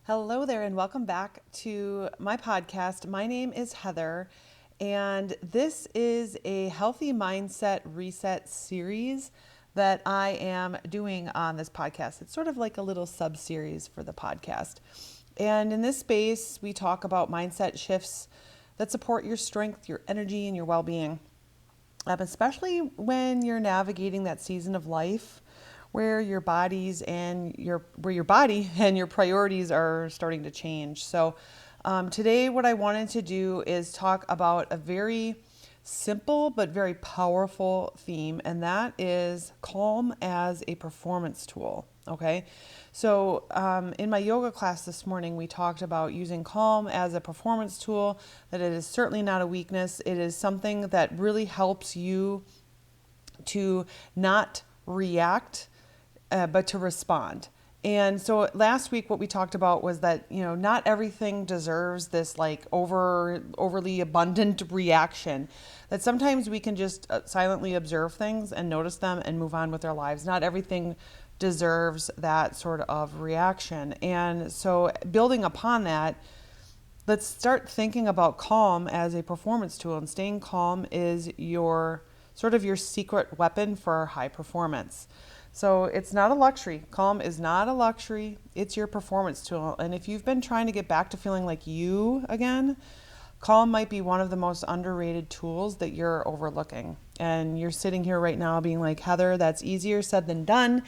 Hello there, and welcome back to my podcast. My name is Heather, and this is a healthy mindset reset series that I am doing on this podcast. It's sort of like a little sub series for the podcast. And in this space, we talk about mindset shifts that support your strength, your energy, and your well being, especially when you're navigating that season of life where your body and your priorities are starting to change. So today what I wanted to do is talk about a very simple but very powerful theme, and that is calm as a performance tool. Okay, so in my yoga class this morning, we talked about using calm as a performance tool, that it is certainly not a weakness. It is something that really helps you to not react, but to respond. And so last week, what we talked about was that, not everything deserves this like overly abundant reaction. That sometimes we can just silently observe things and notice them and move on with our lives. Not everything deserves that sort of reaction. And so building upon that, let's start thinking about calm as a performance tool. And staying calm is your secret weapon for high performance. So it's not a luxury. Calm is not a luxury. It's your performance tool. And if you've been trying to get back to feeling like you again, calm might be one of the most underrated tools that you're overlooking. And you're sitting here right now being like, Heather, that's easier said than done.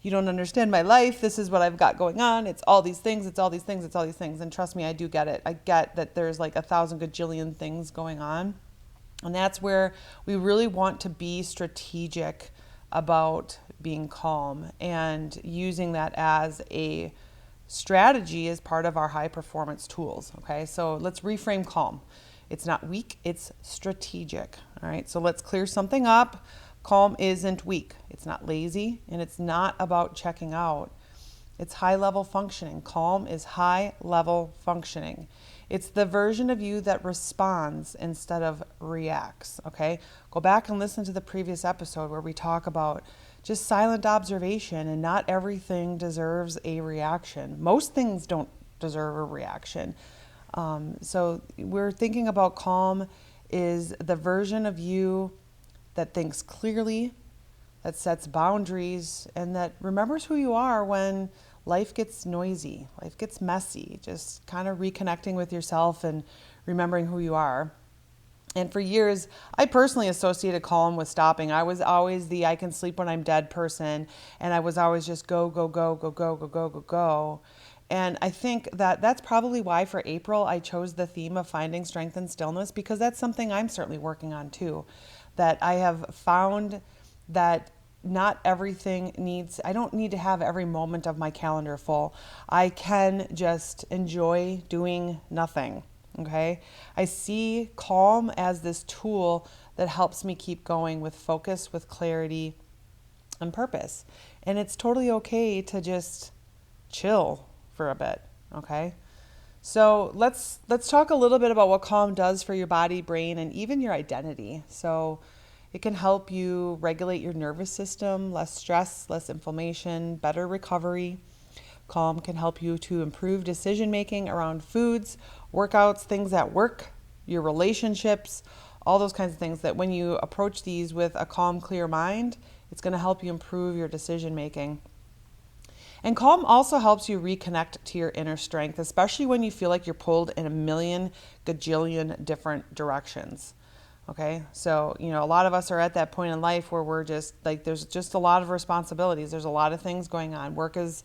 You don't understand my life. This is what I've got going on. It's all these things. It's all these things. It's all these things. And trust me, I do get it. I get that there's like 1,000 gajillion things going on. And that's where we really want to be strategic about being calm and using that as a strategy as part of our high performance tools. Okay, so let's reframe calm. It's not weak, it's strategic. All right, so let's clear something up. Calm isn't weak, it's not lazy, and it's not about checking out. It's high level functioning. Calm is high level functioning. It's the version of you that responds instead of reacts. Okay, go back and listen to the previous episode where we talk about just silent observation, and not everything deserves a reaction. Most things don't deserve a reaction. So we're thinking about calm is the version of you that thinks clearly, that sets boundaries, and that remembers who you are when life gets noisy, life gets messy, just kind of reconnecting with yourself and remembering who you are. And for years, I personally associated calm with stopping. I was always the I can sleep when I'm dead person, and I was always just go, go, go, go, go, go, go, go, go. And I think that that's probably why for April I chose the theme of finding strength in stillness, because that's something I'm certainly working on too. That I have found that not everything I don't need to have every moment of my calendar full. I can just enjoy doing nothing. Okay, I see calm as this tool that helps me keep going with focus, with clarity, and purpose. And it's totally okay to just chill for a bit. Okay, so let's talk a little bit about what calm does for your body, brain, and even your identity. So it can help you regulate your nervous system, less stress, less inflammation, better recovery. Calm can help you to improve decision making around foods, workouts, things at work, your relationships, all those kinds of things, that when you approach these with a calm, clear mind, it's going to help you improve your decision making. And calm also helps you reconnect to your inner strength, especially when you feel like you're pulled in a million gajillion different directions. Okay, so a lot of us are at that point in life where we're just like, there's just a lot of responsibilities. There's a lot of things going on. Work is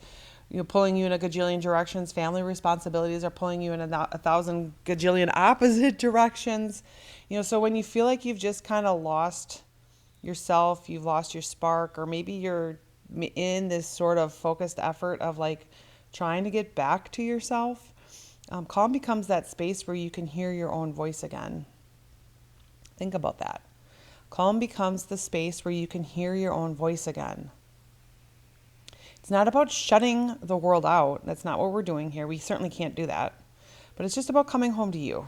pulling you in a gajillion directions. Family responsibilities are pulling you in 1,000 gajillion opposite directions. So when you feel like you've just kind of lost yourself, you've lost your spark, or maybe you're in this sort of focused effort of like trying to get back to yourself, calm becomes that space where you can hear your own voice again. Think about that. Calm becomes the space where you can hear your own voice again. It's not about shutting the world out. That's not what we're doing here. We certainly can't do that. But it's just about coming home to you.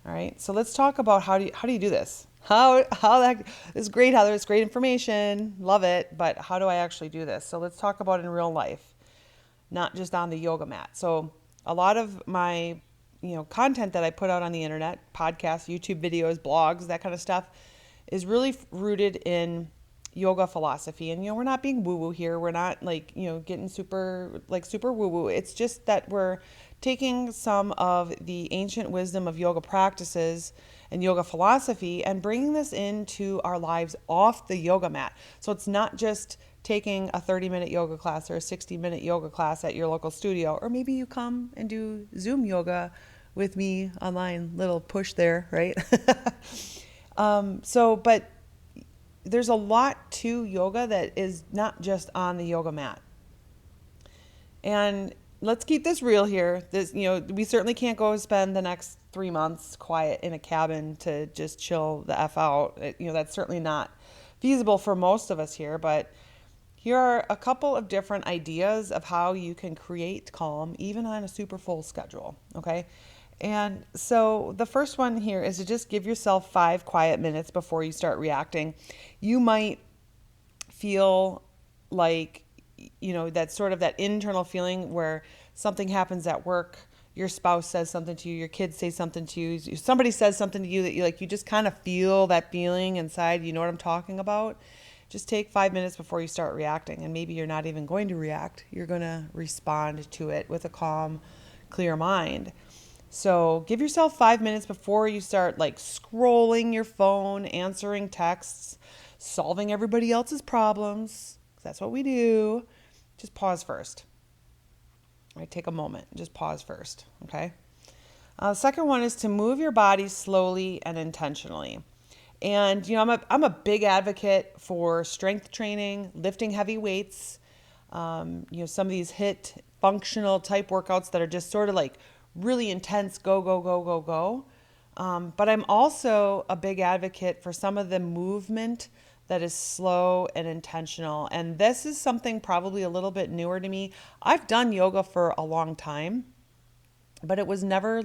All right. So let's talk about how do you do this? How that is great, Heather. It's great information. Love it. But how do I actually do this? So let's talk about it in real life. not just on the yoga mat. So a lot of my, content that I put out on the internet, podcasts, YouTube videos, blogs, that kind of stuff, is really rooted in yoga philosophy. And we're not being woo woo here. We're not like, getting super woo woo. It's just that we're taking some of the ancient wisdom of yoga practices and yoga philosophy and bringing this into our lives off the yoga mat. So it's not just taking a 30-minute yoga class or a 60-minute yoga class at your local studio, or maybe you come and do Zoom yoga with me online. Little push there, right? But there's a lot to yoga that is not just on the yoga mat. And let's keep this real here. We certainly can't go spend the next 3 months quiet in a cabin to just chill the F out. That's certainly not feasible for most of us here, but here are a couple of different ideas of how you can create calm even on a super full schedule, okay? And so the first one here is to just give yourself 5 quiet minutes before you start reacting. You might feel like, that sort of that internal feeling where something happens at work, your spouse says something to you, your kids say something to you, somebody says something to you that you just kind of feel that feeling inside. You know what I'm talking about? Just take 5 minutes before you start reacting, and maybe you're not even going to react. You're going to respond to it with a calm, clear mind. So give yourself 5 minutes before you start scrolling your phone, answering texts, solving everybody else's problems. That's what we do. Just pause first. All right, take a moment. Just pause first, okay? Second one is to move your body slowly and intentionally. And, I'm a big advocate for strength training, lifting heavy weights, some of these HIIT functional type workouts that are just sort of really intense, go, go, go, go, go. But I'm also a big advocate for some of the movement that is slow and intentional. And this is something probably a little bit newer to me. I've done yoga for a long time, but it was never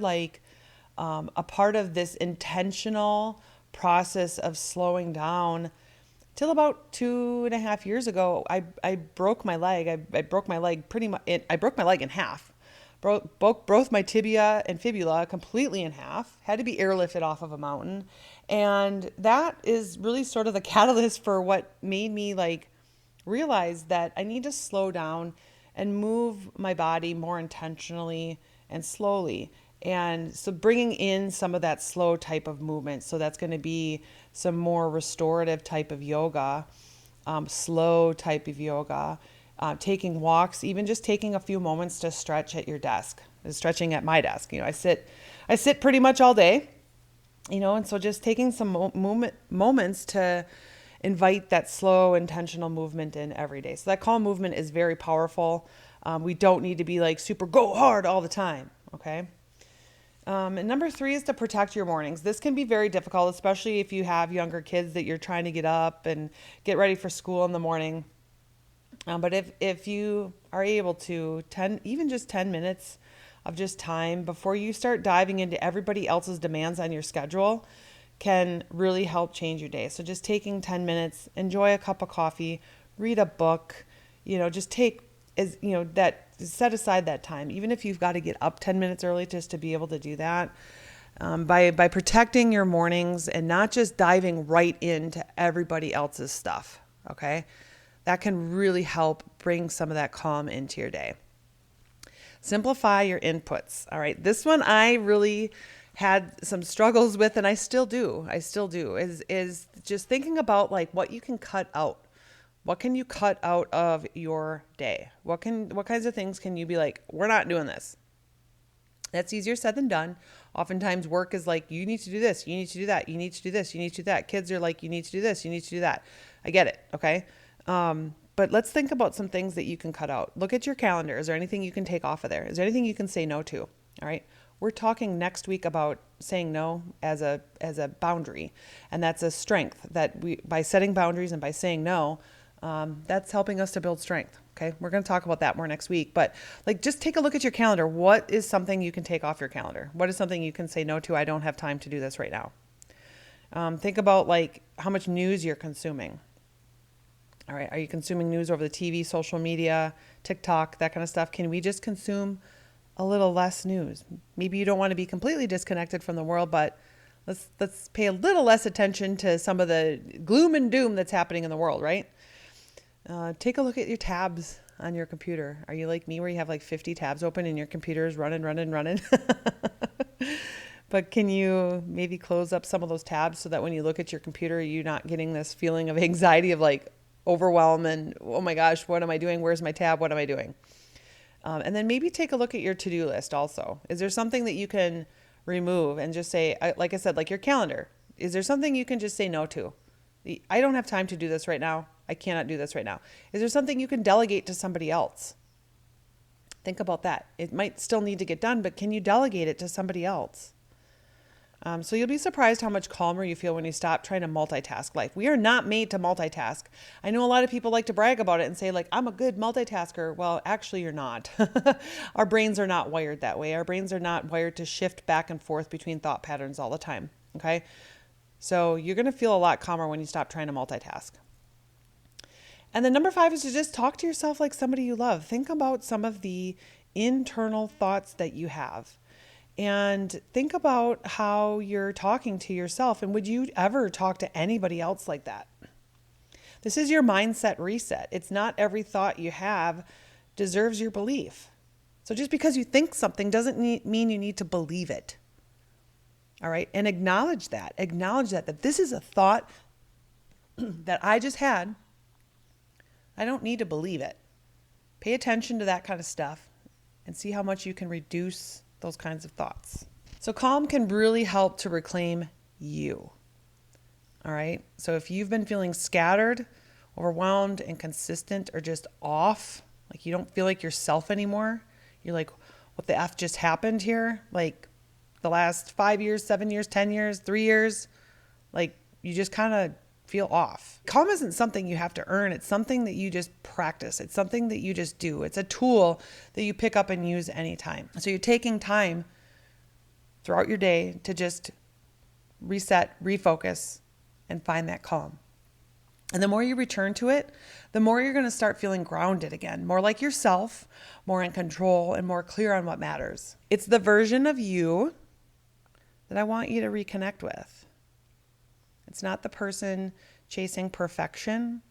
a part of this intentional process of slowing down till about 2.5 years ago. I broke my leg. I broke my leg I broke my leg in half. Broke both my tibia and fibula completely in half. Had to be airlifted off of a mountain. And that is really sort of the catalyst for what made me realize that I need to slow down and move my body more intentionally and slowly. And so bringing in some of that slow type of movement. So that's going to be some more restorative type of yoga, slow type of yoga, taking walks, even just taking a few moments to stretch at your desk, stretching at my desk. I sit pretty much all day, and so just taking some moments to invite that slow, intentional movement in every day. So that calm movement is very powerful. We don't need to be super go hard all the time. Okay. And number 3 is to protect your mornings. This can be very difficult, especially if you have younger kids that you're trying to get up and get ready for school in the morning. But if you are able to, even just 10 minutes of just time before you start diving into everybody else's demands on your schedule can really help change your day. So just taking 10 minutes, enjoy a cup of coffee, read a book, just set aside that time, even if you've got to get up 10 minutes early just to be able to do that. By protecting your mornings and not just diving right into everybody else's stuff, okay? That can really help bring some of that calm into your day. Simplify your inputs, all right? This one I really had some struggles with, and I still do, is just thinking about what you can cut out. What can you cut out of your day? What kinds of things can you be we're not doing this? That's easier said than done. Oftentimes work is you need to do this, you need to do that, you need to do this, you need to do that. Kids are you need to do this, you need to do that. I get it, okay? But let's think about some things that you can cut out. Look at your calendar. Is there anything you can take off of there? Is there anything you can say no to? All right. We're talking next week about saying no as a boundary. And that's a strength that by setting boundaries and by saying no, that's helping us to build strength. Okay. We're going to talk about that more next week, but just take a look at your calendar. What is something you can take off your calendar? What is something you can say no to? I don't have time to do this right now. Think about how much news you're consuming. All right. Are you consuming news over the TV, social media, TikTok, that kind of stuff? Can we just consume a little less news? Maybe you don't want to be completely disconnected from the world, but let's pay a little less attention to some of the gloom and doom that's happening in the world, right? Take a look at your tabs on your computer. Are you like me where you have like 50 tabs open and your computer is running? But can you maybe close up some of those tabs so that when you look at your computer, you're not getting this feeling of anxiety of like overwhelm and, oh my gosh, what am I doing? Where's my tab? What am I doing? And then maybe take a look at your to-do list also. Is there something that you can remove and just say, like I said, like your calendar, is there something you can just say no to? I don't have time to do this right now. I cannot do this right now. Is there something you can delegate to somebody else? Think about that. It might still need to get done, but can you delegate it to somebody else? So you'll be surprised how much calmer you feel when you stop trying to multitask life. We are not made to multitask. I know a lot of people like to brag about it and say like, I'm a good multitasker. Well, actually you're not. Our brains are not wired that way. Our brains are not wired to shift back and forth between thought patterns all the time. Okay. So you're going to feel a lot calmer when you stop trying to multitask. And then number 5 is to just talk to yourself like somebody you love. Think about some of the internal thoughts that you have. And think about how you're talking to yourself. And would you ever talk to anybody else like that? This is your mindset reset. It's not every thought you have deserves your belief. So just because you think something doesn't mean you need to believe it. All right. And acknowledge that. Acknowledge that this is a thought that I just had. I don't need to believe it. Pay attention to that kind of stuff and see how much you can reduce those kinds of thoughts. So calm can really help to reclaim you. All right. So if you've been feeling scattered, overwhelmed, inconsistent, or just off, like you don't feel like yourself anymore, you're like, what the F just happened here? Like the last 5 years, 7 years, 10 years, 3 years, like you just kind of feel off. Calm isn't something you have to earn. It's something that you just practice. It's something that you just do. It's a tool that you pick up and use anytime. So you're taking time throughout your day to just reset, refocus, and find that calm. And the more you return to it, the more you're going to start feeling grounded again, more like yourself, more in control, and more clear on what matters. It's the version of you that I want you to reconnect with. It's not the person chasing perfection,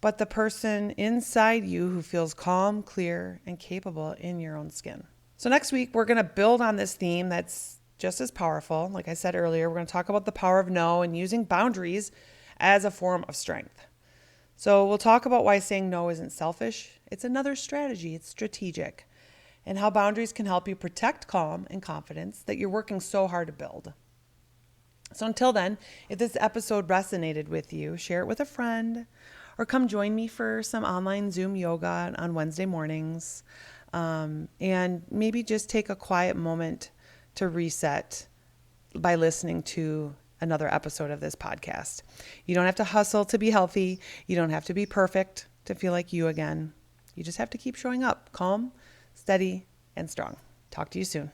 but the person inside you who feels calm, clear, and capable in your own skin. So next week, we're going to build on this theme that's just as powerful. Like I said earlier, we're going to talk about the power of no and using boundaries as a form of strength. So we'll talk about why saying no isn't selfish. It's another strategy. It's strategic. And how boundaries can help you protect calm and confidence that you're working so hard to build. So until then, if this episode resonated with you, share it with a friend or come join me for some online Zoom yoga on Wednesday mornings. And maybe just take a quiet moment to reset by listening to another episode of this podcast. You don't have to hustle to be healthy. You don't have to be perfect to feel like you again. You just have to keep showing up calm, steady, and strong. Talk to you soon.